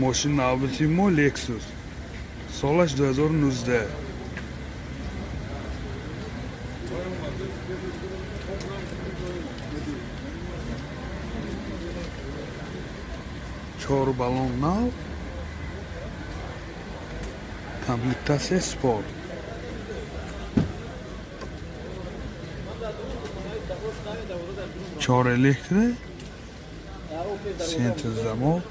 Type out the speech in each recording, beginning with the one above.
ماشین نوبتی ما لکسوس سالش 2019 4 балон нав комплектация спорт 4 электро центр замок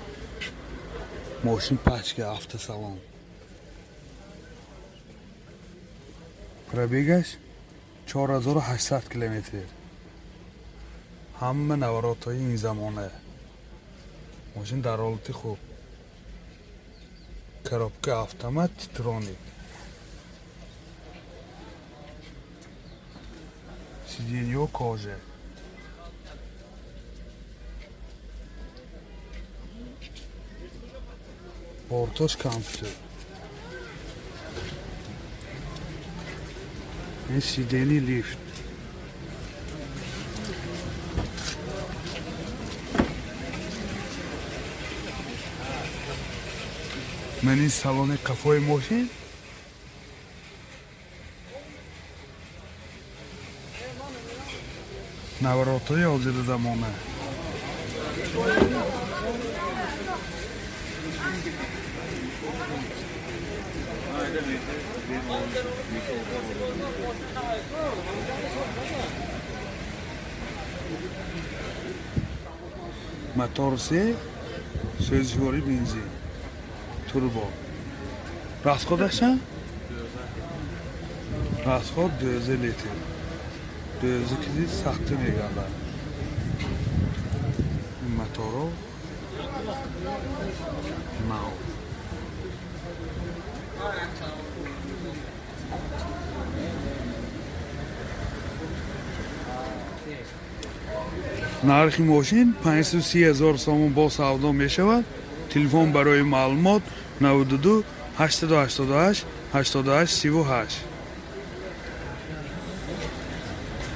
ماشین پچک автосалон пробегаш 4800 километр ҳама наворотҳои ин замона ماشین در حالت خوب коробка автомат титроник сиденьё кожа бортош компьютер ин сидени лифт من این سالن کافه ماشین نوراتای حاضر زمانه موتور 3 سوزشواری بنزین turbo расходаш расход 2000 литр 2000 кизи сахти мегардад ин моторо нав нархи мошин 530000 сомон бо савдо мешавад телефон барои маълумот 92 888 88 38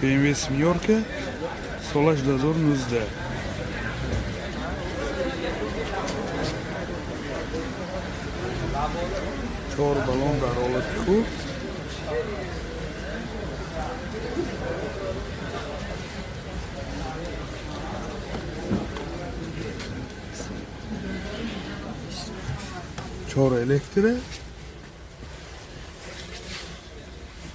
BMW семёрка солаш 2019 4 балон дар ҳолати хуб چهار الکتره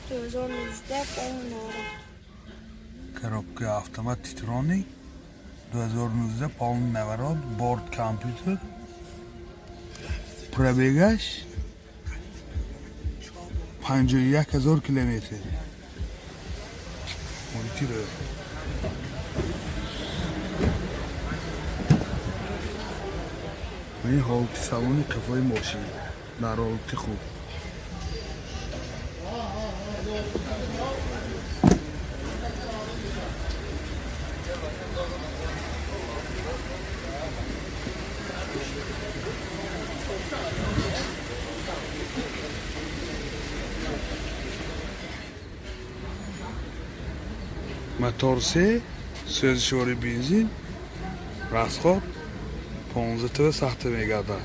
2019 коробка автомат титроник 2019 полный наворот борт компьютер пробегаш 51000 километр این حالت سالن کفای ماشین در حالت خوب موتور 3 سوزشواری بنزین расход 15 сахта мегардад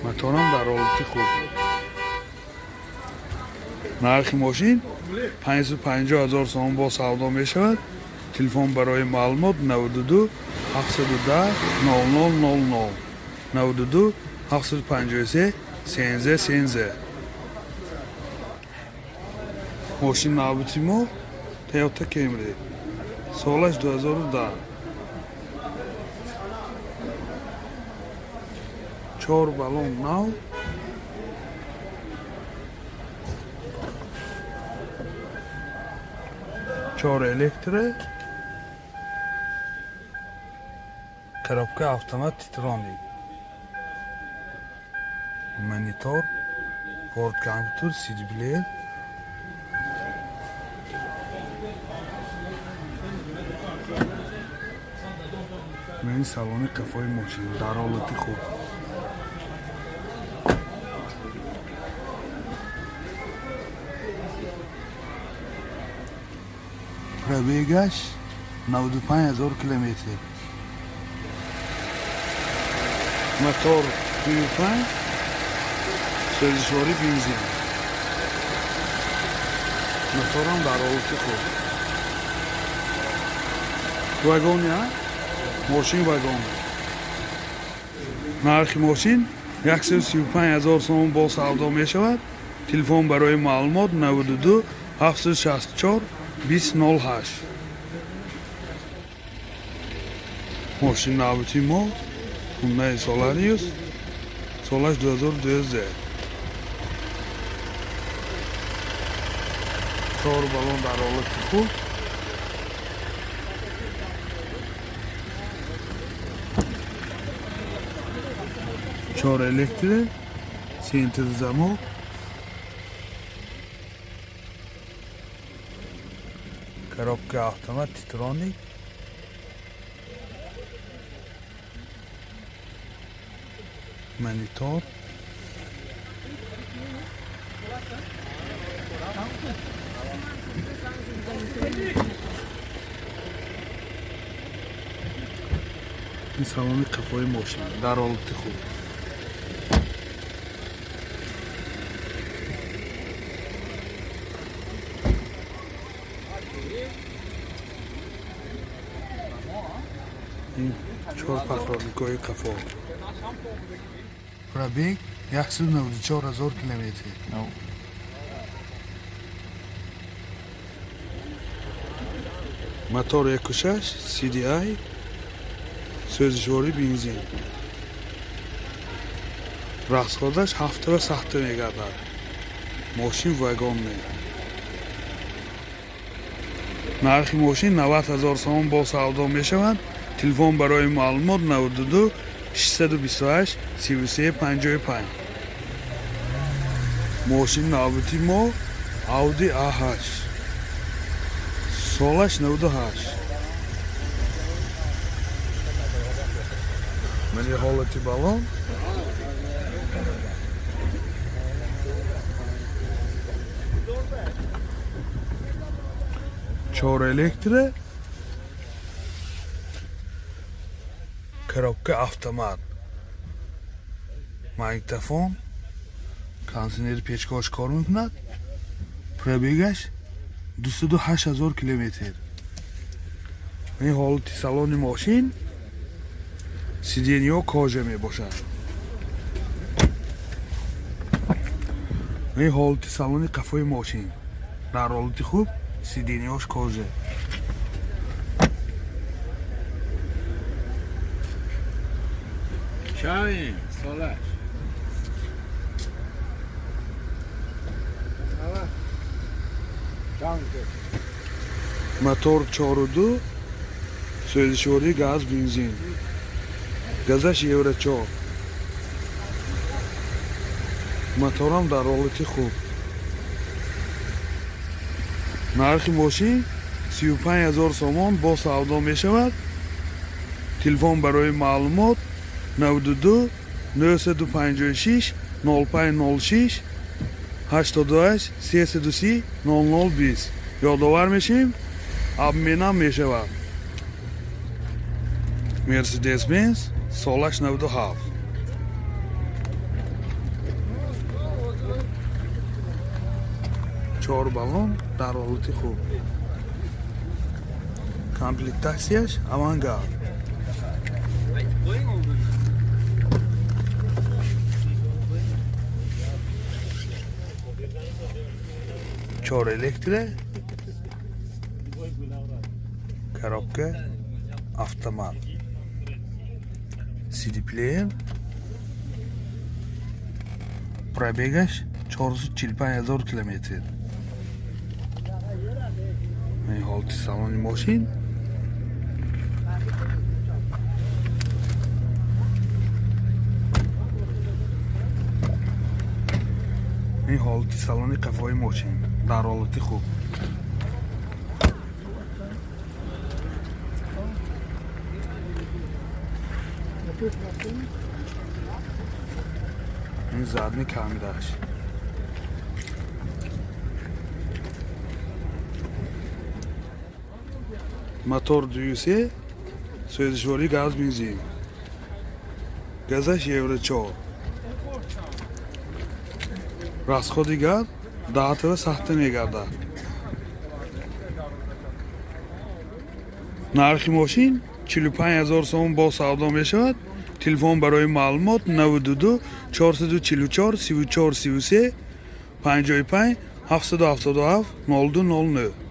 моторам дар ҳолати хуб нархи мошин 550000 сомон бо савдо мешавад телефон барои маълумот 92 710 0000 92 753 13 мошин навбати мо Toyota Camry солаш 2010 4 балон нав چهار электро коробка автомат титроник монитор борт компьютер CD плеер من салони кафои мошин дар ҳолати хуб пробегаш 95000 километр мотор 35, сӯзишворӣ бензин. Моторам дар ҳолати хуб. Вагоне, мошин вагон. Нархи мошин 135,000 сомон бо савдо мешавад. Телефон барои маълумот 92 764 2008. Мошин навбати мо Hyundai Solaris, солаш 2012. Чор балон дар ҳолати хуб. Чор электри, сентр замок. Коробка автомат, титроник. Монитор. این салони қафои мошин дар ҳолати хуб. ин чор паҳлоникои қафо. Пробег 194,000 километр. Мотор 1.6 CDI, сӯзишворӣ бензин. Расходаш ҳафтара сахта мегардад. Мошин вагон ме. Нархи мошин 90,000 сомон бо савдо мешавад. Телефон барои маълумот 92 628 3355. Мошин навбати мо Audi A8. Солаш 98. Мани ҳолати балон. Чор электри. Коробка автомат. Магнитофон. Кондиционери печкош кор мекунад. Пробегаш 208,000 километр. Ин ҳолати салони мошин. Сиденьё кожа мебошад. Ин ҳолати салони қафои мошин. Дар ҳолати хуб, сиденьёш кожа. Чай, солаш. Мотор 4.2, сӯзишворӣ газ, бензин. Газаш евро 4. Моторам дар ҳолати хуб. Нархи мошин 35,000 сомон бо савдо мешавад. Телефон барои маълумот 92 956 0506 88 330 0020. ёдовар мешим, обменам мешавад. Mercedes-Benz солаш 97. Чор балон дар ҳолати хуб. Комплектасияш авангард. Чор электри. Коробка автомат. CD плеер. Пробегаш 445,000 километр. Ин ҳолати салони мошин. Ин ҳолати салони қафои мошин дар ҳолати хуб. ин задни камераш. Мотор 2.3, сӯзишворӣ газ, бензин. газаш евро 4. расходи газ 10 тира сахта мегардад. нархи мошин 45000 сомон бо савдо мешавад. телефон барои маълумот 92 444 34 33 55 777 02 00.